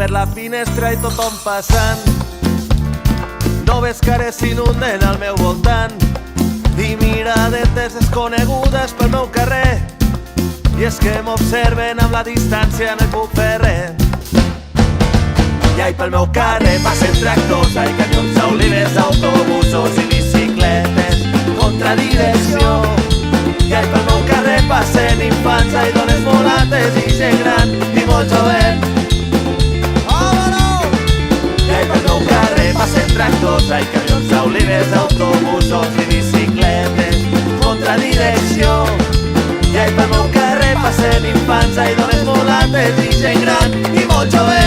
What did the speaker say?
per la finestra i tothom passant. Noves cares s'inunden al meu voltant i miradetes desconegudes pel meu carrer. I és que m'observen amb la distància, no hi puc fer res. I ai, pel meu carrer passen tractors, ai, camions, olives, autobusos i bicicletes contra direcció. I ai, pel meu carrer passen infants, ai, dones mulates i gent gran i molt jovent. I ai, pel meu carrer passen tractors, ai, camions, olives, autobusos i bicicletes contra direcció. I ai, pel meu carrer passen infants, ai, dones mulates i gent gran i molt jovent.